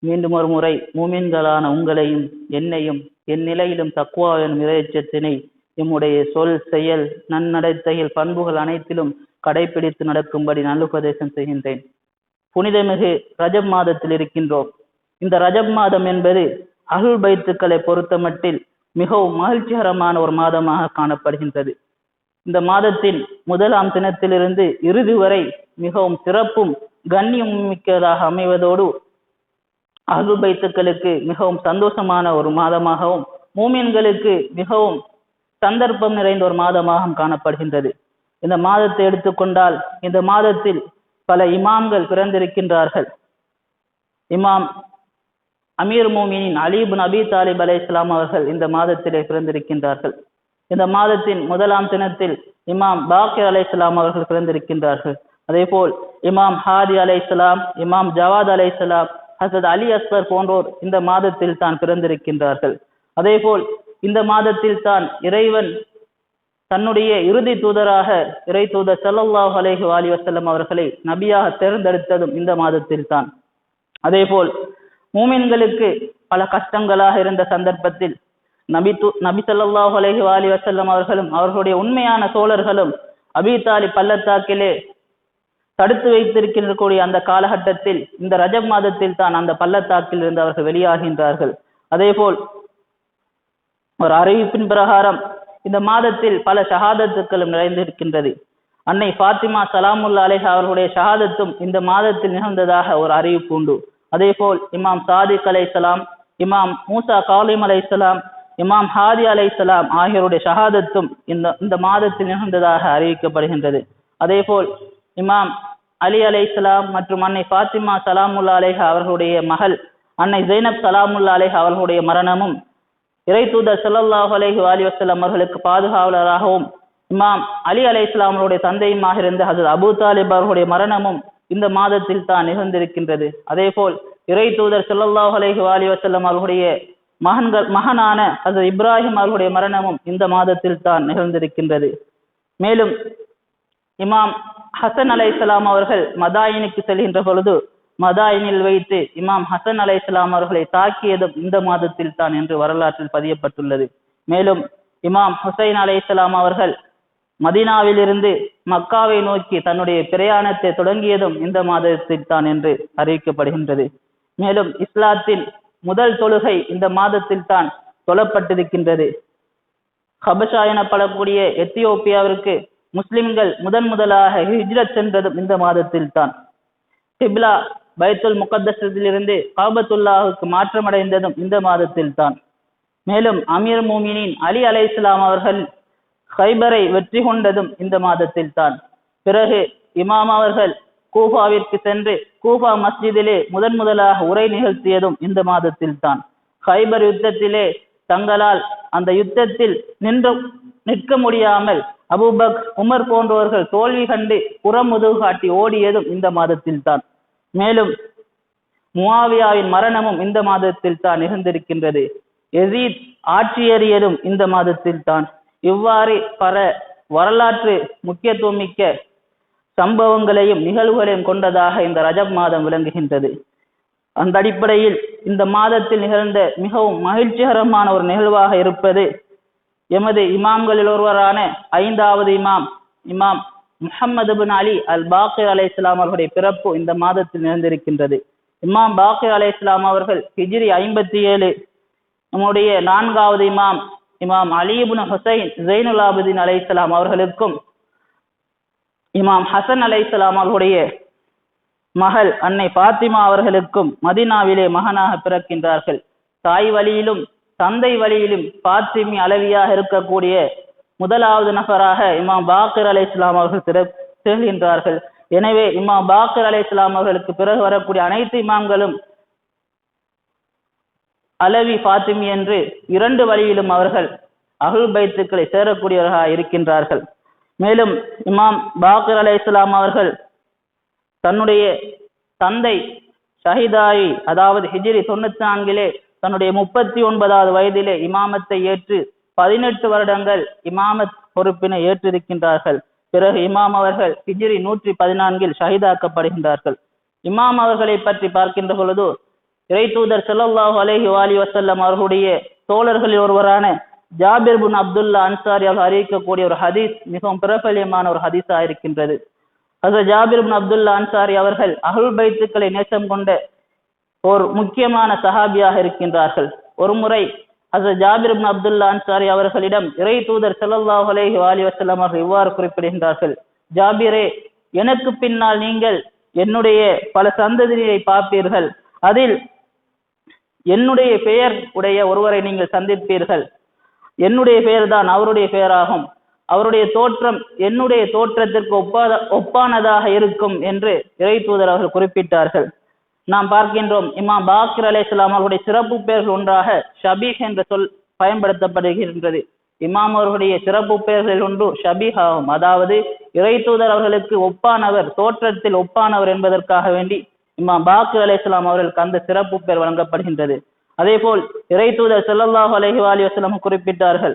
மீண்டும் ஒரு முறை மூமின்களான உங்களையும் என்னையும் என் நிலையிலும் தக்வா எனும் இறையச்சத்தினை எம்முடைய சொல் செயல் நன்னடத்தைகள் பண்புகள் அனைத்திலும் கடைபிடித்து நடக்கும்படி நல்லுபதேசம் செய்கின்றேன். புனிதமிகு ரஜப் மாதத்தில் இருக்கின்றோம். இந்த ரஜப் மாதம் என்பது அஹ்லுல் பைத்துக்களை பொறுத்தமட்டில் மிகவும் மகிழ்ச்சிகரமான ஒரு மாதமாக காணப்படுகின்றது. இந்த மாதத்தின் முதலாம் தினத்திலிருந்து இறுதி வரை மிகவும் சிறப்பும் கண்ணியம் மிக்கதாக அமைவதோடு அஹ்லுல் பைத்துக்களுக்கு மிகவும் சந்தோஷமான ஒரு மாதமாகவும் மூமின்களுக்கு மிகவும் சந்தர்ப்பம் நிறைந்த ஒரு மாதமாக காணப்படுகின்றது. இந்த மாதத்தை எடுத்துக்கொண்டால் இந்த மாதத்தில் பல இமாம்கள் பிறந்திருக்கின்றார்கள். இமாம் அமீர் மோமினின் அலி இப்னு அபி தாலிப் அலைஹிஸ்ஸலாம் அவர்கள் இந்த மாதத்திலே பிறந்திருக்கின்றார்கள். இந்த மாதத்தின் முதலாம் தினத்தில் இமாம் பாக்கிர் அலைஹிஸ்ஸலாம் அவர்கள் பிறந்திருக்கின்றார்கள். அதே போல் இமாம் ஹாதி அலைஹிஸ்ஸலாம், இமாம் ஜவாத் அலைஹிஸ்ஸலாம், ஹசரத் அலி அஸ்கர் போன்றோர் இந்த மாதத்தில் தான் பிறந்திருக்கின்றார்கள். அதே போல் இந்த மாதத்தில் தான் இறைவன் தன்னுடைய இறுதி தூதராக இறை தூதர் ஸல்லல்லாஹு அலைஹி வஸல்லம் அவர்களை நபியாக தேர்ந்தெடுத்ததும் இந்த மாதத்தில் தான். அதே போல் மூமின்களுக்கு பல கஷ்டங்களாக இருந்த சந்தர்ப்பத்தில் நபி ஸல்லல்லாஹு அலைஹி வஸல்லம் அவர்களும் அவர்களுடைய உண்மையான தோழர்களும் அபீ தாலிப் பள்ளத்தாக்கிலே தடுத்து வைத்திருக்கக்கூடிய அந்த காலகட்டத்தில் இந்த ரஜப் மாதத்தில் தான் அந்த பள்ளத்தாக்கில் இருந்து அவர்கள் வெளியாகின்றார்கள். அதே போல் ஒரு அறிவிப்பின் பிரகாரம் இந்த மாதத்தில் பல ஷஹாதத்துக்களும் நிறைந்திருக்கின்றது. அன்னை ஃபாத்திமா ஸலாமுல்லாஹி அலைஹா அவர்களுடைய ஷஹாதத்தும் இந்த மாதத்தில் நிகழ்ந்ததாக ஒரு அறிவிப்பு உண்டு. அதே போல் இமாம் சாதிக் அலைஹிஸ்ஸலாம், இமாம் மூசா காலிம் அலைஹிஸ்ஸலாம், இமாம் ஹாதி அலைஹிஸ்ஸலாம் ஆகியோருடைய ஷஹாதத்தும் இந்த மாதத்தில் நிகழ்ந்ததாக அறிவிக்கப்படுகின்றது. அதே போல் இமாம் அலி அலைஹிஸ்ஸலாம் மற்றும் அன்னை ஃபாத்திமா ஸலாமுல்லாஹி அலைஹா அவர்களுடைய மகள் அன்னை ஜைனப் ஸலாமுல்லாஹி அலைஹா அவர்களுடைய மரணமும் இறை தூதர் ஸல்லல்லாஹு அலைஹி வஸல்லம் அவர்களுக்கு பாதுகாவலராகவும் இமாம் அலி அலைஹிஸ்ஸலாம் அவருடைய தந்தையுமாக இருந்த ஹஜ்ரத் அபூ தாலிப் அவர்களுடைய மரணமும் இந்த மாதத்தில் தான் நிகழ்ந்திருக்கின்றது. அதே போல் இறை தூதர் ஸல்லல்லாஹு அலைஹி வஸல்லம் அவர்களுடைய மகனான ஹஜ்ரத் இப்ராஹிம் அவர்களுடைய மரணமும் இந்த மாதத்தில் தான் நிகழ்ந்திருக்கின்றது. மேலும் இமாம் ஹசன் அலைஹிஸ்ஸலாம் அவர்கள் மதாயினுக்கு செல்கின்ற பொழுது மதாயினில் வைத்து இமாம் ஹசன் அலைஹிஸ்ஸலாம் அவர்களை தாக்கியதும் இந்த மாதத்தில் தான் என்று வரலாற்றில் பதியப்பட்டுள்ளது. மேலும் இமாம் ஹுசைன் அலைஹிஸ்ஸலாம் அவர்கள் மதீனாவில் இருந்து மக்காவை நோக்கி தன்னுடைய பிரயாணத்தை தொடங்கியதும் இந்த மாதத்தில் தான் என்று அறிவிக்கப்படுகின்றது. மேலும் இஸ்லாத்தின் முதல் தொழுகை இந்த மாதத்தில் தான் தொழப்பட்டிருக்கின்றது. ஹபஷா எனப்படக்கூடிய எத்தியோப்பியாவிற்கு முஸ்லிம்கள் முதலாக ஹிஜ்ரத் சென்றதும் இந்த மாதத்தில் தான். கிப்லா பைத்துல் முகத்தஸிலிருந்து காபத்துல்லாஹுக்கு மாற்றமடைந்ததும் இந்த மாதத்தில் தான். மேலும் அமீர் மூமினின் அலி அலைஹிஸ்ஸலாம் அவர்கள் ஹைபரை வெற்றி கொண்டதும் இந்த மாதத்தில் தான். பிறகு இமாம் அவர்கள் கூஃபாவிற்கு சென்று கூஃபா மஸ்ஜிதிலே முதலாக உரை நிகழ்த்தியதும் இந்த மாதத்தில் தான். ஹைபர் யுத்தத்திலே தங்களால் அந்த யுத்தத்தில் நிற்க முடியாமல் அபூபக்கர், உமர் போன்றவர்கள் தோல்வி கண்டு புறமுதுகு காட்டி ஓடியதும் இந்த மாதத்தில் தான். மேலும் முஆவியாவின் மரணமும் இந்த மாதத்தில் தான் நிகழ்ந்திருக்கின்றது. யசீத் ஆட்சியேறியதும் இந்த மாதத்தில் தான். இவ்வாறு பல வரலாற்று முக்கியத்துவமிக்க சம்பவங்களையும் நிகழ்வுகளையும் கொண்டதாக இந்த ரஜப் மாதம் விளங்குகின்றது. அந்த அடிப்படையில் இந்த மாதத்தில் நிகழ்ந்த மிகவும் மகிழ்ச்சிகரமான ஒரு நிகழ்வாக இருப்பது எமது இமாம்களில் ஒருவரான 5வது இமாம் முஹம்மது பின் அலி அல் பாக்கிர் அலைஹிஸ்ஸலாம் அவர்களுடைய பிறப்பு இந்த மாதத்தில் நிகழ்ந்திருக்கின்றது. இமாம் பாக்கிர் அலைஹிஸ்ஸலாம் அவர்கள் ஹிஜ்ரி 57, நம்முடைய 4வது இமாம் அலி இப்னு ஹுசைன் ஜைனுல் ஆபிதீன் அலைஹிஸ்ஸலாம் அவர்களுக்கும் இமாம் ஹசன் அலைஹிஸ்ஸலாம் அவர்களுடைய மகள் அன்னை பாத்திமா அவர்களுக்கும் மதீனாவிலே மகனாக பிறக்கின்றார்கள். தாய் வழியிலும் தந்தை வழியிலும் பாத்திமி அளவியாக இருக்கக்கூடிய முதலாவது நபராக இமாம் பாக்கிர் அலைஹிஸ்ஸலாம் அவர்கள் திகழ்கின்றார்கள். எனவே இமாம் பாக்கிர் அலைஹிஸ்ஸலாம் அவர்களுக்கு பிறகு வரக்கூடிய அனைத்து இமாம்களும் அலவி பாத்திமி என்று 2 வழியிலும் அவர்கள் அஹ்லுல் பைத்துக்களை சேரக்கூடியவர்களாக இருக்கின்றார்கள். மேலும் இமாம் பாக்கிர் அலைஹிஸ்ஸலாம் அவர்கள் தன்னுடைய தந்தை ஷஹீதாயி, அதாவது ஹிஜ்ரி 94 தன்னுடைய 39வது வயதிலே இமாமத்தை ஏற்று 18 வருடங்கள் இமாமத் பொறுப்பினை ஏற்றிருக்கின்றார்கள். பிறகு இமாம் அவர்கள் ஹிஜ்ரி 114 ஷஹீதாக்கப்படுகின்றார்கள். இமாம் அவர்களை பற்றி பார்க்கின்ற பொழுது இறை தூதர் ஸல்லல்லாஹு அலைஹி வஸல்லம் அவர்களுடைய தோழர்களில் ஒருவரான ஜாபிர் பின் அப்துல்லா அன்சாரி அவர்கள் அறிவிக்கக்கூடிய ஒரு ஹதீஸ் மிகவும் பிரபல்யமான ஒரு ஹதீஸாக இருக்கின்றது. ஹஸரத் ஜாபிர் பின் அப்துல்லா அன்சாரி அவர்கள் அஹ்லுல் பைத்துக்களை நேசம் கொண்ட ஒரு முக்கியமான சஹாபியாக இருக்கின்றார்கள். ஒரு முறை ஹஸரத் ஜாபிர் பின் அப்துல்லா அன்சாரி அவர்களிடம் இறை தூதர் ஸல்லல்லாஹு அலைஹி வஸல்லம் அவர்கள் இவ்வாறு குறிப்பிடுகின்றார்கள்: ஜாபிரே, எனக்கு பின்னால் நீங்கள் என்னுடைய பல சந்ததியை பார்ப்பீர்கள். அதில் என்னுடைய பெயர் உடைய ஒருவரை நீங்கள் சந்திப்பீர்கள். என்னுடைய பெயர் தான் அவருடைய பெயராகும். அவருடைய தோற்றம் என்னுடைய தோற்றத்திற்கு ஒப்பானதாக இருக்கும் என்று இறை தூதர் அவர்கள் குறிப்பிட்டார்கள். நாம் பார்க்கின்றோம், இமாம் பாக்கிர் அலைஹிஸ்ஸலாம் அவர்களுடைய சிறப்பு பெயர்கள் ஒன்றாக ஷபீஹ் என்ற சொல் பயன்படுத்தப்படுகின்றது. இமாம் அவர்களுடைய சிறப்பு பெயர்களில் ஒன்று ஷபீஹ் ஆகும். அதாவது இறை தூதர் அவர்களுக்கு ஒப்பானவர், தோற்றத்தில் ஒப்பானவர் என்பதற்காக வேண்டி இமாம் பாக்கிர் அலைஹிஸ்ஸலாம் அவர்களுக்கு அந்த சிறப்பு பெயர் வழங்கப்படுகின்றது. அதே போல் இறை தூதர் ஸல்லல்லாஹு அலைஹி வஸல்லம் குறிப்பிட்டார்கள்: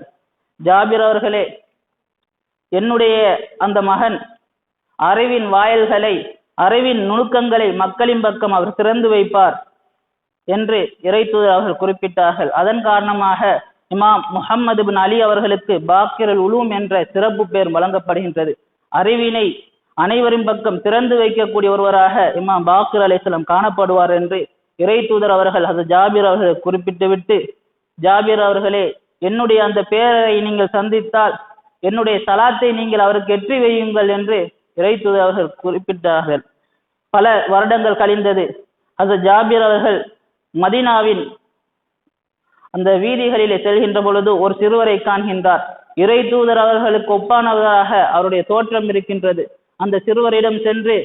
ஜாபிர் அவர்களே, என்னுடைய அந்த மகன் அறிவின் வாயில்களை, அறிவின் நுணுக்கங்களை மக்களின் பக்கம் அவர் திறந்து வைப்பார் என்று இறை தூதர் அவர்கள் குறிப்பிட்டார்கள். அதன் காரணமாக இமாம் முஹம்மது பின் அலி அவர்களுக்கு பாக்கிருல் உலூம் என்ற சிறப்பு பெயர் வழங்கப்படுகின்றது. அறிவினை அனைவரின் பக்கம் திறந்து வைக்கக்கூடிய ஒருவராக இமாம் பாக்கிர் அலைஹிஸ்ஸலாம் காணப்படுவார் என்று இறை தூதர் அவர்கள் ஹஸரத் ஜாபிர் அவர்கள் குறிப்பிட்டு விட்டு, ஜாபிர் அவர்களே, என்னுடைய அந்த பெயரை நீங்கள் சந்தித்தால் என்னுடைய சலாத்தை நீங்கள் அவருக்கு எற்றி வையுங்கள் என்று இறை தூதர் அவர்கள் குறிப்பிட்டார்கள். பல வருடங்கள் கழிந்தது. ஹஸரத் ஜாபிர் அவர்கள் மதீனாவின் அந்த வீதிகளிலே செல்கின்ற பொழுது ஒரு சிறுவரை காண்கின்றார். இறை தூதர் அவர்களுக்கு ஒப்பானவராக அவருடைய தோற்றம் இருக்கின்றது. அந்த சிறுவரிடம் சென்று,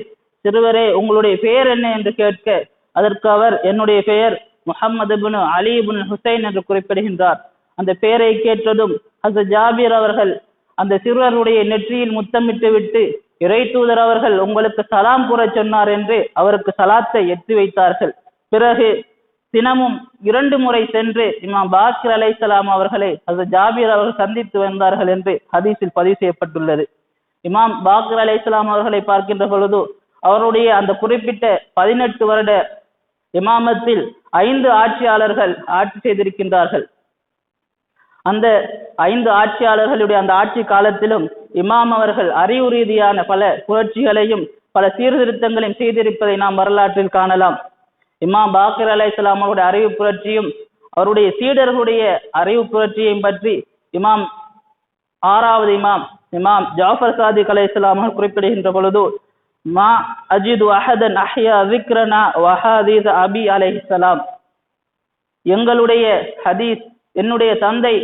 சிறுவரே, உங்களுடைய பெயர் என்ன என்று கேட்க, அதற்கு அவர் என்னுடைய பெயர் முஹம்மது பின் அலி பின் ஹுசைன் என்று குறிப்பிடுகின்றார். அந்த பெயரை கேட்டதும் ஹஸரத் ஜாபிர் அவர்கள் அந்த சிறுவருடைய நெற்றியில் முத்தமிட்டு விட்டு, இறை தூதர் அவர்கள் உங்களுக்கு சலாம் கூற சொன்னார் என்று அவருக்கு சலாத்தை எத்தி வைத்தார்கள். பிறகு தினமும் 2 முறை சென்று இமாம் பாக்கிர் அலைஹிஸ்ஸலாம் அவர்களை ஹஸரத் ஜாபிர் அவர்கள் சந்தித்து வந்தார்கள் என்று ஹதீஸில் பதிவு செய்யப்பட்டுள்ளது. இமாம் பாக்கிர் அலைஹிஸ்ஸலாம் அவர்களை பார்க்கின்ற பொழுது அவருடைய அந்த குறிப்பிட்ட 18 வருட இமாமத்தில் 5 ஆட்சியாளர்கள் ஆட்சி செய்திருக்கின்றார்கள். அந்த 5 ஆட்சியாளர்களுடைய அந்த ஆட்சி காலத்திலும் இமாம் அவர்கள் அறிவு ரீதியான பல புரட்சிகளையும் பல சீர்திருத்தங்களையும் செய்திருப்பதை நாம் வரலாற்றில் காணலாம். இமாம் பாக்கிர் அலைஹிஸ்ஸலாம் அவருடைய அறிவு புரட்சியும் அவருடைய சீடர்களுடைய அறிவு புரட்சியையும் பற்றி இமாம் ஆறாவது இமாம் ஜாஃபர் சாதிக் அலைஹிஸ்ஸலாம் அவர்கள் குறிப்பிடுகின்ற பொழுது, மா அஜிது அஹதன் அஹ்யா ذிக்ரனா வஹதீஸ் அபி அலைஹிஸ்ஸலாம், எங்களுடைய ஹதீஸ், என்னுடைய தந்தை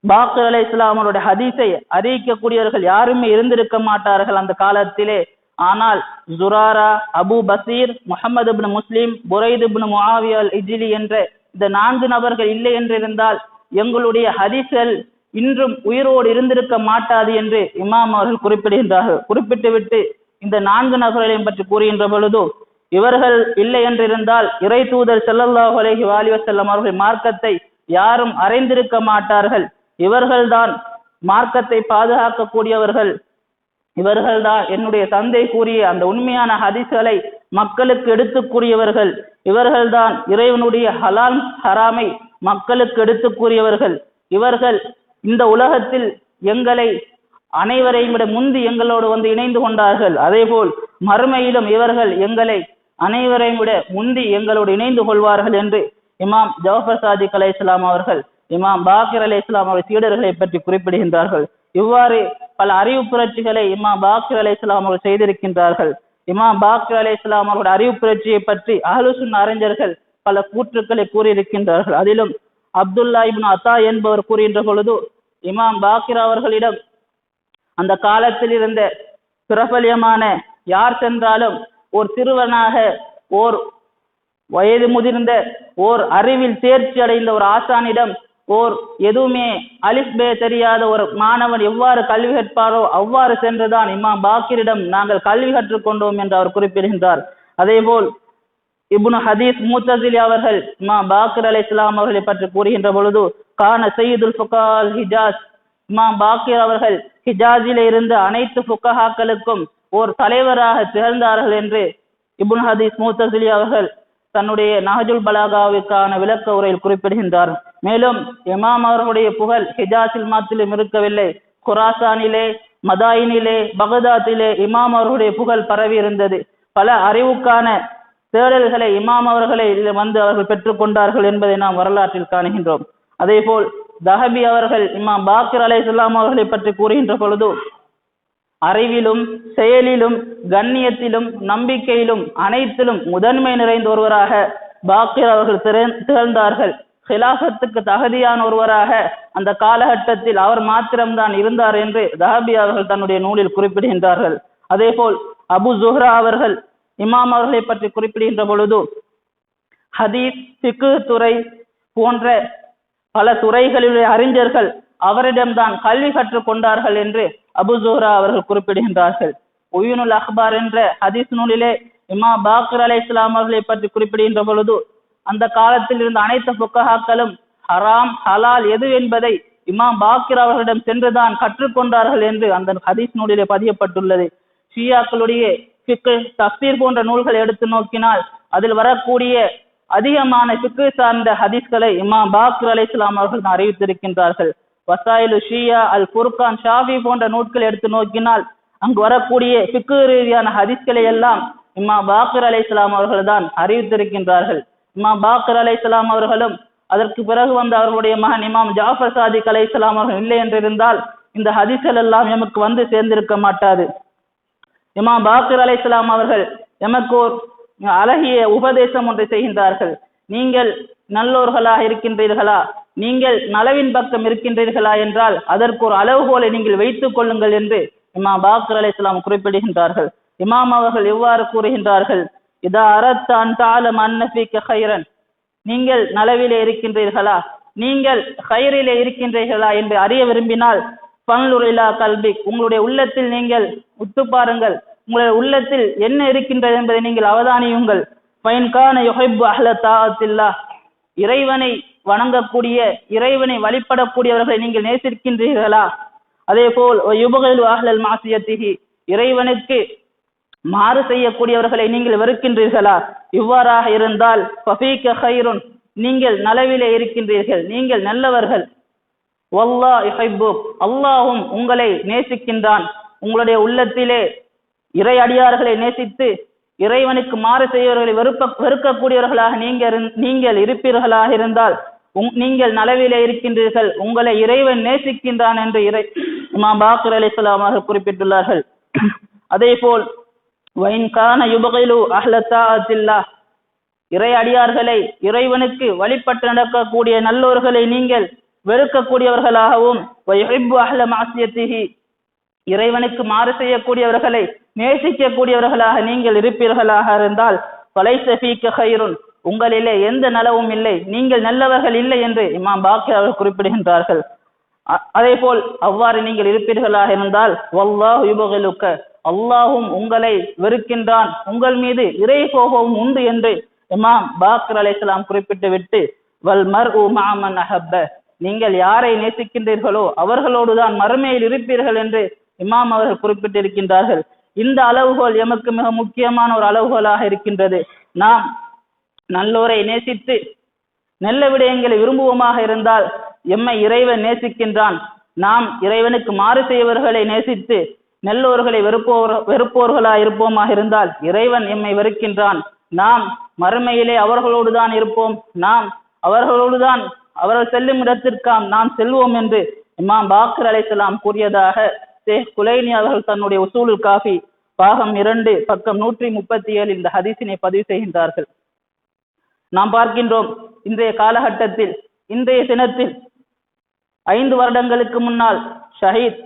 பாக்கிர் அலைஹிஸ்ஸலாம் அவருடைய ஹதீஸை அறிவிக்கக்கூடியவர்கள் யாருமே இருந்திருக்க மாட்டார்கள் அந்த காலத்திலே. ஆனால் ஜுராரா, அபு பசீர், முஹம்மது இப்னு முஸ்லிம், புரைத் இப்னு முஆவியா அல் இஜ்லி என்ற இந்த 4 நபர்கள் இல்லை என்றிருந்தால் எங்களுடைய ஹதீஸ்கள் இன்றும் உயிரோடு இருந்திருக்க மாட்டாது என்று இமாம் அவர்கள் குறிப்பிடுகின்றார்கள். குறிப்பிட்டுவிட்டு இந்த 4 நபர்களையும் பற்றி கூறுகின்ற பொழுது, இவர்கள் இல்லை என்றிருந்தால் இறை தூதர் ஸல்லல்லாஹு அலைஹி வஸல்லம் அவர்கள் மார்க்கத்தை யாரும் அறிந்திருக்க மாட்டார்கள். இவர்கள்தான் மார்க்கத்தை பாதுகாக்கக்கூடியவர்கள். இவர்கள்தான் என்னுடைய தந்தை கூறிய அந்த உண்மையான ஹதீஸ்களை மக்களுக்கு எடுத்துக் கூறியவர்கள். இவர்கள்தான் இறைவனுடைய ஹலால் ஹராமை மக்களுக்கு எடுத்துக் கூறியவர்கள். இவர்கள் இந்த உலகத்தில் எங்களை அனைவரையும் விட முந்தி எங்களோடு வந்து இணைந்து கொண்டார்கள். அதேபோல் மறுமையிலும் இவர்கள் எங்களை அனைவரையும் விட முந்தி எங்களோடு இணைந்து கொள்வார்கள் என்று இமாம் ஜாஃபர் சாதிக் அலைஹிஸ்ஸலாம் அவர்கள் இமாம் பாக்கிர் அலைஹிஸ்ஸலாம் அவருடைய சீடர்களை பற்றி குறிப்பிடுகின்றார்கள். இவ்வாறு பல அறிவு புரட்சிகளை இமாம் பாக்கிர் அலைஹிஸ்ஸலாம் அவர்கள் செய்திருக்கின்றார்கள். இமாம் பாக்கிர் அலைஹிஸ்ஸலாம் அவருடைய அறிவு புரட்சியை பற்றி அஹ்லு சுன்னா அறிஞர்கள் பல கூற்றுக்களை கூறியிருக்கின்றார்கள். அதிலும் அப்துல்லா இப்னு அத்தா என்பவர் கூறுகின்ற பொழுது, இமாம் பாக்கிர் அவர்களிடம் அந்த காலத்தில் இருந்த பிரபல்யமான யார் சென்றாலும் ஒரு சிறுவனாக, ஓர் வயது முதிர்ந்த, ஓர் அறிவில் தேர்ச்சி அடைந்த ஒரு ஆசானிடம் ஓர் எதுவுமே அலிஃப் பே தெரியாத ஒரு மாணவன் எவ்வாறு கல்வி கற்பாரோ அவ்வாறு சென்றுதான் இமாம் பாக்கிரிடம் நாங்கள் கல்வி கற்றுக்கொண்டோம் என்று அவர் குறிப்பிடுகின்றார். அதேபோல் இப்னு ஹதீஸ் முத்தஸிலி அவர்கள் இமாம் பாக்கிர் அலைஹிஸ்ஸலாம் அவர்களை பற்றி கூறுகின்ற பொழுது, கான சையதுல் ஃபுகால் ஹிஜாஸ், இமாம் பாக்கிர் அவர்கள் ஹிஜாஸிலே இருந்த அனைத்து ஃபுகஹாக்களுக்கும் ஒரு தலைவராக திகழ்ந்தார்கள் என்று இப்னு ஹதீஸ் முத்தஸிலி அவர்கள் தன்னுடைய நஹஜுல் பலாகாவிற்கான விளக்க உரையில் குறிப்பிடுகின்றார். மேலும் இமாம் அவர்களுடைய புகழ் ஹிஜாஸில் மாத்திரம் இருக்கவில்லை, குராசானிலே, மதாயினிலே, பகதாத்திலே இமாம் அவர்களுடைய புகழ் பரவி இருந்தது. பல அறிவுக்கான தேடல்களை இமாம் அவர்களை வந்து அவர்கள் பெற்றுக்கொண்டார்கள் என்பதை நாம் வரலாற்றில் காணுகின்றோம். அதே போல் தஹபி அவர்கள் இமாம் பாக்கிர் அலைஹிஸ்ஸலாம் அவர்களை பற்றி கூறுகின்ற பொழுது, அறிவிலும் செயலிலும் கண்ணியத்திலும் நம்பிக்கையிலும் அனைத்திலும் முதன்மை நிறைந்த ஒருவராக பாக்கிர் அவர்கள் திகழ்ந்தார்கள். ஹிலாஃபத்துக்கு தகுதியான ஒருவராக அந்த காலகட்டத்தில் அவர் மாத்திரம்தான் இருந்தார் என்று தஹபி அவர்கள் தன்னுடைய நூலில் குறிப்பிடுகின்றார்கள். அதே போல் அபு ஜுஹ்ரா அவர்கள் இமாம் அவர்களை பற்றி குறிப்பிடுகின்ற பொழுது, ஹதீஸ், ஃபிக்ஹ் துறை போன்ற பல துறைகளிலுடைய அறிஞர்கள் அவரிடம்தான் கல்வி கற்றுக் கொண்டார்கள் என்று அபு ஜுஹ்ரா அவர்கள் குறிப்பிடுகின்றார்கள். உயூனுல் அக்பார் என்ற ஹதீஸ் நூலிலே இமாம் பாக்கிர் அலைஹிஸ்ஸலாம் அவர்களை பற்றி குறிப்பிடுகின்ற பொழுது, அந்த காலத்தில் இருந்த அனைத்து ஃபுகஹாக்களும் ஹராம் ஹலால் எது என்பதை இமாம் பாக்கிர் அவர்களிடம் சென்றுதான் கற்றுக்கொண்டார்கள் என்று அந்த ஹதீஸ் நூலிலே பதியப்பட்டுள்ளது. ஷியாக்களுடைய ஃபிக்ஹ், தஃப்சீர் போன்ற நூல்களை எடுத்து நோக்கினால் அதில் வரக்கூடிய அதிகமான ஃபிக்ஹ் சார்ந்த ஹதீஸ்களை இமாம் பாக்கிர் அலைஹிஸ்ஸலாம் அவர்கள் அறிவித்திருக்கின்றார்கள். வசாயிலு ஷியா, அல் ஃபுர்கான், ஷாஃபி போன்ற நூல்களை எடுத்து நோக்கினால் அங்கு வரக்கூடிய ஃபிக்ஹ் ரீதியான ஹதீஸ்களை எல்லாம் இமாம் பாக்கிர் அலைஹிஸ்ஸலாம் அவர்கள் தான் அறிவித்திருக்கின்றார்கள். இமாம் பாக்கிர் அலைஹிஸ்ஸலாம் அவர்களும் அதற்கு பிறகு வந்த அவர்களுடைய மகன் இமாம் ஜாஃபர் சாதிக் அலைஹிஸ்ஸலாம் அவர்கள் இல்லை என்றிருந்தால் இந்த ஹதீஸ்கள் எல்லாம் எமக்கு வந்து சேர்ந்திருக்க மாட்டாது. இமாம் பாக்கிர் அலைஹிஸ்ஸலாம் அவர்கள் எமக்கு ஒரு அழகிய உபதேசம் ஒன்றை செய்கின்றார்கள். நீங்கள் நல்லோர்களாக இருக்கின்றீர்களா, நீங்கள் நலவின் பக்கம் இருக்கின்றீர்களா என்றால் அதற்கு ஒரு அளவுகோலை நீங்கள் வைத்துக் கொள்ளுங்கள் என்று இமாம் பாக்கிர் அலைஹிஸ்ஸலாம் குறிப்பிடுகின்றார்கள். இமாம் அவர்கள் எவ்வாறு கூறுகின்றார்கள், இதா அரத்த அன் தஅலம் அன்ன ஃபீக கைரன், நீங்கள் நலவிலே இருக்கின்றீர்களா, நீங்கள் கைரிலே இருக்கின்றீர்களா என்று அறிய விரும்பினால் ஃபன்லுர் இலா கல்பிக், உங்களுடைய உள்ளத்தில் நீங்கள் உத்து பாருங்கள், உங்களுடைய உள்ளத்தில் என்ன இருக்கின்றது என்பதை நீங்கள் அவதானியுங்கள். ஃபைன் கான யுஹிப்பு அஹ்ல தாஅத்தில்லாஹ், இறைவனை வணங்கக்கூடிய, இறைவனை வழிபடக்கூடியவர்களை நீங்கள் நேசிக்கின்றீர்களா, அதே போல் யுபகிலு அஹ்லல் மாசியத்திஹி, இறைவனுக்கு மாறு செய்யக்கூடியவர்களை நீங்கள் வெறுக்கின்றீர்களா, இவ்வாறாக இருந்தால் ஃபஃபீக கைருன், நீங்கள் நலவிலே இருக்கின்றீர்கள், நீங்கள் நல்லவர்கள். வல்லாஹ் யுஹிப்புக், அல்லாஹ்வும் உங்களை நேசிக்கின்றான். உங்களுடைய உள்ளத்திலே இறை அடியார்களை நேசித்து இறைவனுக்கு மாறு செய்வர்களை வெறுக்கக்கூடியவர்களாக நீங்கள் இருப்பீர்களாக இருந்தால் நீங்கள் நலவிலே இருக்கின்றீர்கள், உங்களை இறைவன் நேசிக்கின்றான் என்று இமாம் பாக்கர் அலைஹிஸ்ஸலாம் அவர்கள் குறிப்பிட்டுள்ளார்கள். அதே போல் இறை அடியார்களை, இறைவனுக்கு வழிபட்டு நடக்கக்கூடிய நல்லோர்களை நீங்கள் வெறுக்கக்கூடியவர்களாகவும் இறைவனுக்கு மாறு செய்யக்கூடியவர்களை நேசிக்கக்கூடியவர்களாக நீங்கள் இருப்பீர்களாக இருந்தால் உங்களிலே எந்த நலவும் இல்லை, நீங்கள் நல்லவர்கள் இல்லை என்று இமாம் பாக்கர் அவர்கள் குறிப்பிடுகின்றார்கள். அதே போல் அவ்வாறு நீங்கள் இருப்பீர்களாக இருந்தால் வல்லாஹு யுபகிலுக்க, அல்லாஹும் உங்களை வெறுக்கின்றான், உங்கள் மீது இறை கோபமும் உண்டு என்று இமாம் பாக்கர் அலைஹிஸ்ஸலாம் குறிப்பிட்டு விட்டு வல் மர்உ மஅ மன் அஹப்ப, நீங்கள் யாரை நேசிக்கின்றீர்களோ அவர்களோடுதான் மறுமையில் இருப்பீர்கள் என்று இமாம் அவர்கள் குறிப்பிட்டிருக்கின்றார்கள். இந்த அளவுகோல் எமக்கு மிக முக்கியமான ஒரு அளவுகோலாக இருக்கின்றது. நாம் நல்லோரை நேசித்து நல்ல விடயங்களை விரும்புவோமாக இருந்தால் எம்மை இறைவன் நேசிக்கின்றான். நாம் இறைவனுக்கு மாறு செய்வர்களை நேசித்து நல்லோர்களை வெறுப்போர்களாக இருப்போமாக இருந்தால் இறைவன் எம்மை வெறுக்கின்றான். நாம் மறுமையிலே அவர்களோடு தான் இருப்போம், நாம் அவர்களோடுதான் அவர்கள் செல்லும் இடத்திற்காம் நாம் செல்வோம் என்று இமாம் பாக்கர் அலைஹிஸ்ஸலாம் கூறியதாக ஷேக் குலைனி அவர்கள் தன்னுடைய உசூலுல் காஃபி பாகம் 2 பக்கம் 137 இந்த ஹதீஸினை பதிவு செய்கின்றார்கள். நாம் பார்க்கின்றோம், இன்றைய காலகட்டத்தில், இன்றைய தினத்தில் 5 வருடங்களுக்கு முன்னால் ஷஹீத்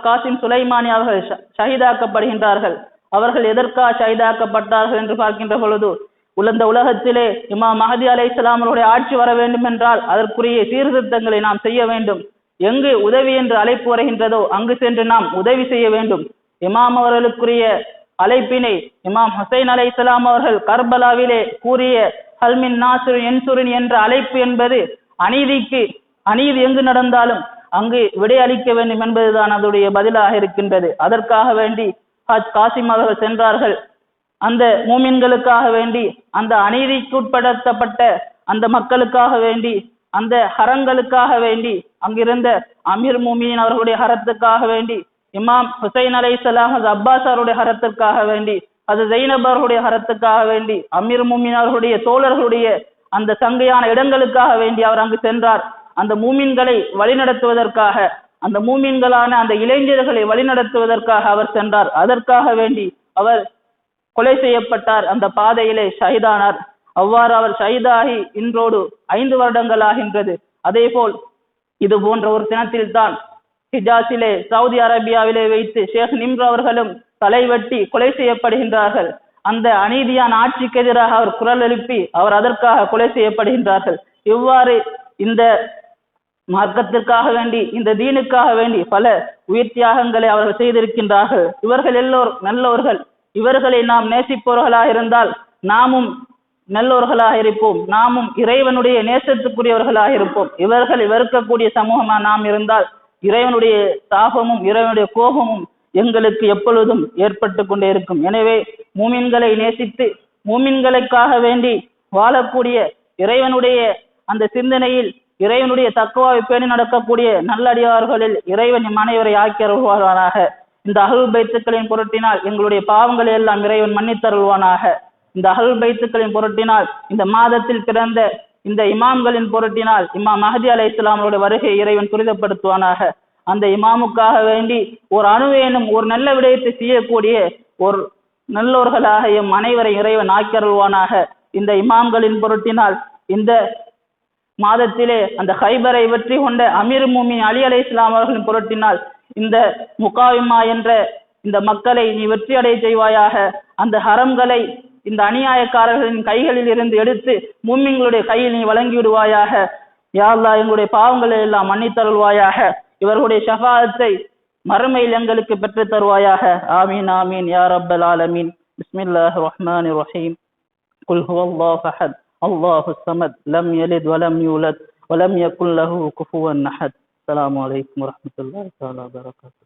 காசிம் சுலைமானி அவர்கள் ஷஹீதாக்கப்படுகின்றார்கள். அவர்கள் எதற்காக ஷஹீதாக்கப்பட்டார்கள் என்று பார்க்கின்ற பொழுது, இந்த உலகத்திலே இமாம் மஹதி அலைஹிஸ்ஸலாம் அவர்களுடைய ஆட்சி வர வேண்டும் என்றால் அதற்குரிய சீர்திருத்தங்களை நாம் செய்ய வேண்டும். எங்கு உதவி என்று அழைப்பு வருகின்றதோ அங்கு சென்று நாம் உதவி செய்ய வேண்டும். இமாம் அவர்களுக்குரிய அழைப்பினை இமாம் ஹுசைன் அலைஹிஸ்ஸலாம் அவர்கள் கர்பலாவிலே கூறிய ஹல்மின் நாசுர் என்சுரின் என்ற அழைப்பு என்பது அநீதி எங்கு நடந்தாலும் அங்கு விடையளிக்க வேண்டும் என்பதுதான் அதனுடைய பதிலாக இருக்கின்றது. அதற்காக வேண்டி காசிம் அவர்கள் சென்றார்கள். அந்த மூமின்களுக்காக வேண்டி, அந்த அநீதிக்குட்படுத்தப்பட்ட அந்த மக்களுக்காக வேண்டி, அந்த ஹரங்களுக்காக வேண்டி, அங்கிருந்த அமீர் மூமின் அவர்களுடைய ஹரத்துக்காக வேண்டி, இமாம் ஹுசைன் அலைஹிஸ்ஸலாம் அப்பாஸ் அவருடைய ஹரத்திற்காக வேண்டி, அது ஜைனப் அவர்களுடைய ஹரத்துக்காக வேண்டி, அமீர் மூமின் அவர்களுடைய தோழர்களுடைய அந்த சங்கையான இடங்களுக்காக வேண்டி அவர் அங்கு சென்றார். அந்த மூமின்களை வழிநடத்துவதற்காக, அந்த மூமின்களான அந்த இளைஞர்களை வழிநடத்துவதற்காக அவர் சென்றார். அதற்காக வேண்டி அவர் கொலை செய்யப்பட்டார், அந்த பாதையிலே ஷஹீதானார். அவ்வாறு அவர் ஷஹீதாகி இன்றோடு 5 வருடங்கள் ஆகின்றது. அதே போல் இது போன்ற ஒரு தினத்தில் தான் ஹிஜாஸிலே, சவுதி அரேபியாவிலே வைத்து ஷேக் நிம்ர் அவர்களும் தலைவெட்டி கொலை செய்யப்படுகின்றார்கள். அந்த அநீதியான ஆட்சிக்கு எதிராக அவர் குரல் எழுப்பி அவர் அதற்காக கொலை செய்யப்படுகின்றார்கள். இவ்வாறு இந்த மார்க்கத்திற்காக வேண்டி, இந்த தீனுக்காக வேண்டி பல உயிர் தியாகங்களை அவர்கள் செய்திருக்கின்றார்கள். இவர்கள் எல்லோரும் நல்லவர்கள். இவர்களை நாம் நேசிப்பவர்களாக இருந்தால் நாமும் நல்லவர்களாக இருப்போம், நாமும் இறைவனுடைய நேசத்துக்குரியவர்களாக இருப்போம். இவர்களை வெறுக்கக்கூடிய சமூகமாக நாம் இருந்தால் இறைவனுடைய தாபமும் இறைவனுடைய கோபமும் எங்களுக்கு எப்பொழுதும் ஏற்பட்டு கொண்டே இருக்கும். எனவே மூமின்களை நேசித்து மூமின்களுக்காக வேண்டி வாழக்கூடிய, இறைவனுடைய அந்த சிந்தனையில் இறைவனுடைய தக்வாவை பேணி நடக்கக்கூடிய நல்லடியார்களில் இறைவன் அனைவரை ஆக்கியருள்வானாக. இந்த அஹ்லுல் பைத்துக்களின் பொருட்டினால் எங்களுடைய பாவங்களை எல்லாம் இறைவன் மன்னித்தருள்வானாக. இந்த அஹ்லுல் பைத்துக்களின் பொருட்டினால், இந்த மாதத்தில் பிறந்த இந்த இமாம்களின் பொருட்டினால் இமாம் மஹதி அலைஹிஸ்ஸலாம் அவருடைய வருகையை இறைவன் துரிதப்படுத்துவானாக. அந்த இமாமுக்காக வேண்டி ஒரு அணுவேனும் ஒரு நல்ல விடயத்தை செய்யக்கூடிய ஒரு நல்லோர்களாக எம் அனைவரை இறைவன் ஆக்கியருள்வானாக. இந்த இமாம்களின் பொருட்டினால் இந்த மாதத்திலே அந்த ஹைபரை வெற்றி கொண்ட அமீர் மூமின் அலி அலைஹிஸ்ஸலாம் அவர்களின் பொருட்டினால் இந்த முகாவிமா என்ற இந்த மக்களை நீ வெற்றி அடைய செய்வாயாக. அந்த ஹரம்களை இந்த அநியாயக்காரர்களின் கைகளில் இருந்து எடுத்து மூமின்களுடைய கையில் நீ வழங்கி விடுவாயாக. யா அல்லாஹ், எங்களுடைய பாவங்களை எல்லாம் மன்னித்தருள்வாயாக. இவர்களுடைய ஷஃபாஅத்தை மறுமையில் எங்களுக்கு பெற்று தருவாயாக. ஆமீன் ஆமீன் யா ரப்பல் ஆலமீன். பிஸ்மில்லாஹிர் ரஹ்மானிர் ரஹீம். குல் ஹுவல்லாஹு அஹத் அல்லாஹுஸ் ஸமத் லம் யலித் வலம் யூலத் வலம் யகுல் லஹு குஃபுவன் அஹத். அஸ்ஸலாமு அலைக்கும் வரஹ்மத்துல்லாஹி வபரகாத்துஹு.